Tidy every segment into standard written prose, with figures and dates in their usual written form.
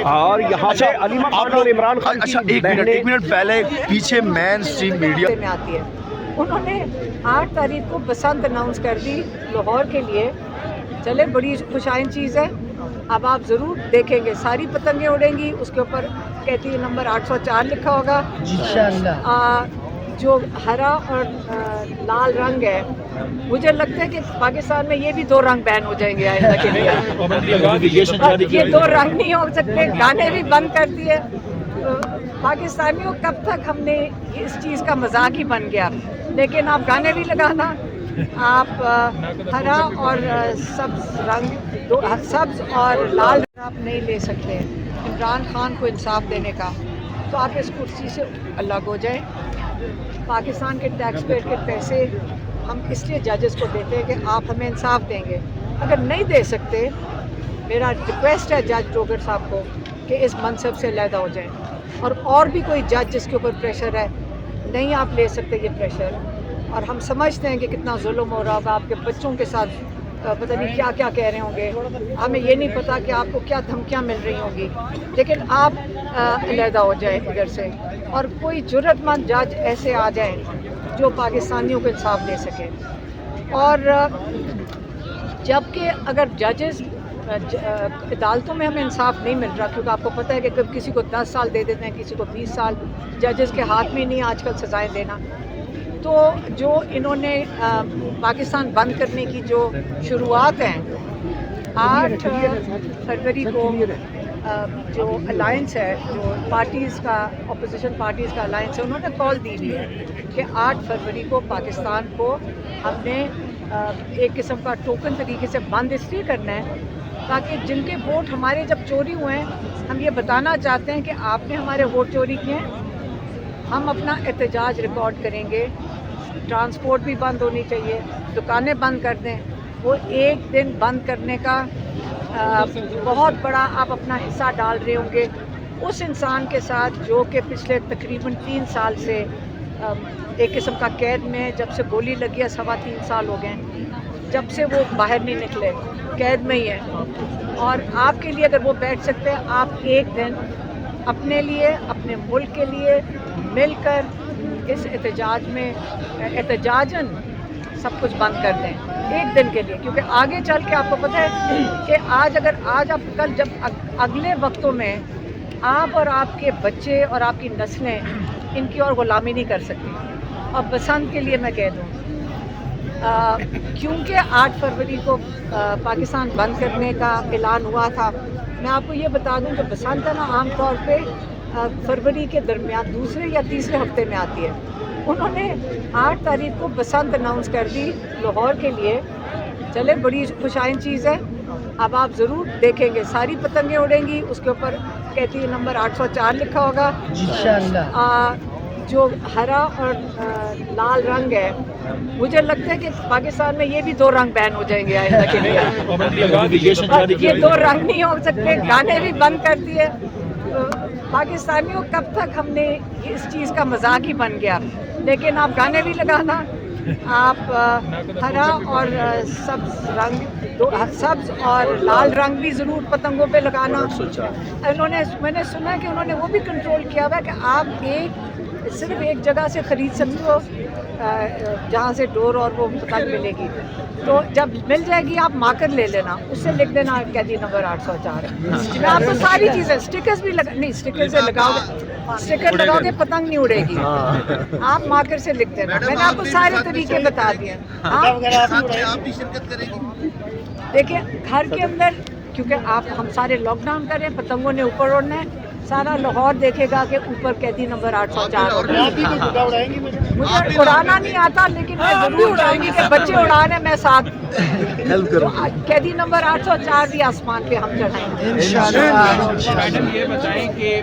اور یہاں سے علیمہ خان اور عمران خان اچھا ایک منٹ پہلے پیچھے مین اسٹریم میڈیا میں آتی ہے. انہوں نے 8 تاریخ کو بسنت اناؤنس کر دی لاہور کے لیے. چلے بڑی خوشائن چیز ہے. اب آپ ضرور دیکھیں گے ساری پتنگیں اڑیں گی, اس کے اوپر کہتی ہے نمبر 804 لکھا ہوگا انشاءاللہ. جو ہرا اور لال رنگ ہے, مجھے لگتا ہے کہ پاکستان میں یہ بھی 2 رنگ بین ہو جائیں گے آئندہ کے لیے. یہ 2 رنگ نہیں ہو سکتے. گانے بھی بند کر دیے. پاکستانیوں کب تک ہم نے اس چیز کا مذاق ہی بن گیا. لیکن آپ گانے بھی لگانا, آپ ہرا اور سبز رنگ, سبز اور لال رنگ آپ نہیں لے سکتے عمران خان کو انصاف دینے کا, تو آپ اس کرسی سے الگ ہو جائیں. پاکستان کے ٹیکس پیئر کے پیسے ہم اس لیے ججز کو دیتے ہیں کہ آپ ہمیں انصاف دیں گے. اگر نہیں دے سکتے, میرا ریکویسٹ ہے جج ٹوگر صاحب کو کہ اس منصب سے علیحدہ ہو جائیں. اور بھی کوئی جج جس کے اوپر پریشر ہے, نہیں آپ لے سکتے یہ پریشر. اور ہم سمجھتے ہیں کہ کتنا ظلم ہو رہا ہوگا آپ کے بچوں کے ساتھ, پتہ نہیں کیا کیا کہہ رہے ہوں گے. ہمیں یہ نہیں پتا کہ آپ کو کیا دھمکیاں مل رہی ہوں گی. لیکن آپ علیحدہ ہو جائیں ادھر سے, اور کوئی جرأت مند جج ایسے آ جائیں جو پاکستانیوں کو انصاف دے سکے. اور جبکہ اگر ججز عدالتوں میں ہمیں انصاف نہیں مل رہا, کیونکہ آپ کو پتہ ہے کہ کسی کو 10 سال دے دیتے ہیں, کسی کو 20 سال. ججز کے ہاتھ میں نہیں آج کل سزائیں دینا. تو جو انہوں نے پاکستان بند کرنے کی جو شروعات ہیں, 8 فروری کو جو الائنس ہے, جو پارٹیز کا اپوزیشن پارٹیز کا الائنس ہے, انہوں نے کال دی ہوئی ہے کہ 8 فروری کو پاکستان کو ہم نے ایک قسم کا ٹوکن طریقے سے بند اس لیے کرنا ہے تاکہ جن کے ووٹ ہمارے جب چوری ہوئے ہیں, ہم یہ بتانا چاہتے ہیں کہ آپ نے ہمارے ووٹ چوری کیے ہیں. ہم اپنا احتجاج ریکارڈ کریں گے. ٹرانسپورٹ بھی بند ہونی چاہیے, دکانیں بند کر دیں. وہ ایک دن بند کرنے کا بہت بڑا آپ اپنا حصہ ڈال رہے ہوں گے اس انسان کے ساتھ جو کہ پچھلے تقریباً 3 سال سے ایک قسم کا قید میں, جب سے گولی لگی ہے 3.25 سال ہو گئے ہیں, جب سے وہ باہر نہیں نکلے, قید میں ہی ہے. اور آپ کے لیے اگر وہ بیٹھ سکتے ہیں, آپ ایک دن اپنے لیے, اپنے ملک کے لیے مل کر اس احتجاج میں احتجاجاً سب کچھ بند کر دیں ایک دن کے لیے. کیونکہ آگے چل کے آپ کو پتہ ہے کہ آج آپ کل جب اگلے وقتوں میں آپ اور آپ کے بچے اور آپ کی نسلیں ان کی اور غلامی نہیں کر سکتی. اور بسنت کے لیے میں کہہ دوں, کیونکہ 8 فروری کو پاکستان بند کرنے کا اعلان ہوا تھا, میں آپ کو یہ بتا دوں کہ بسنت ہے نا عام طور پہ فروری کے درمیان 2 یا 3 ہفتے میں آتی ہے. انہوں نے 8 تاریخ کو بسنت اناؤنس کر دی لاہور کے لیے. چلے بڑی خوشائن چیز ہے. اب آپ ضرور دیکھیں گے ساری پتنگیں اڑیں گی, اس کے اوپر کہتی ہے نمبر 804 لکھا ہوگا انشاءاللہ. جو ہرا اور لال رنگ ہے, مجھے لگتا ہے کہ پاکستان میں یہ بھی 2 رنگ بین ہو جائیں گے آئندہ کے لیے. یہ 2 رنگ نہیں ہو سکتے. گانے بھی بند کر دیے. پاکستانیوں کب تک ہم نے اس چیز کا مذاق ہی بن گیا. لیکن آپ گانے بھی لگانا, آپ ہرا اور سبز رنگ, سبز اور لال رنگ بھی ضرور پتنگوں پہ لگانا. میں نے سنا ہے کہ انہوں نے وہ بھی کنٹرول کیا ہوا ہے کہ آپ صرف ایک جگہ سے خرید سکتے ہو جہاں سے ڈور اور وہ پتنگ ملے گی. تو جب مل جائے گی آپ مارکر لے لینا, اس سے لکھ دینا قیدی نمبر 804. میں آپ کو ساری چیزیں اسٹکرز بھی نہیں, اسٹکر سے لگاؤ گے, اسٹکر لگاؤ گے پتنگ نہیں اڑے گی. آپ مارکر سے لکھ دینا. میں نے آپ کو سارے طریقے بتا دیے. دیکھیں گھر کے اندر, کیونکہ ہم سارے لاک ڈاؤن کر رہے ہیں, پتنگوں نے اوپر اڑنا ہے. سارا لاہور دیکھے گا کہ اوپر قیدی نمبر 804. مجھے اڑانا نہیں آتا, لیکن میں ضرور اڑاؤں گی کہ بچے اڑا رہے ہیں میں ساتھ. قیدی نمبر 804 بھی آسمان پہ ہم چڑھائیں گے. میڈم یہ بتائیں کہ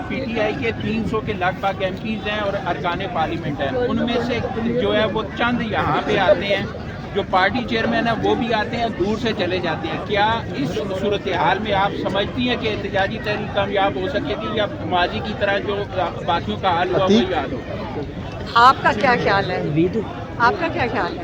پی ٹی آئی کے 300 کے لگ بھگ ایم پیز ہیں اور ارکان پارلیمنٹ ہیں, ان میں سے جو ہے وہ چند یہاں پہ آتے ہیں, جو پارٹی چیئرمین ہیں وہ بھی آتے ہیں, دور سے چلے جاتے ہیں. کیا اس صورتحال میں آپ سمجھتی ہیں کہ احتجاجی تحریک کامیاب ہو سکے گی, یا ماضی کی طرح جو باقیوں کا حال ہوا وہ یاد ہو؟ آپ کا کیا خیال ہے؟ آپ کا کیا خیال ہے؟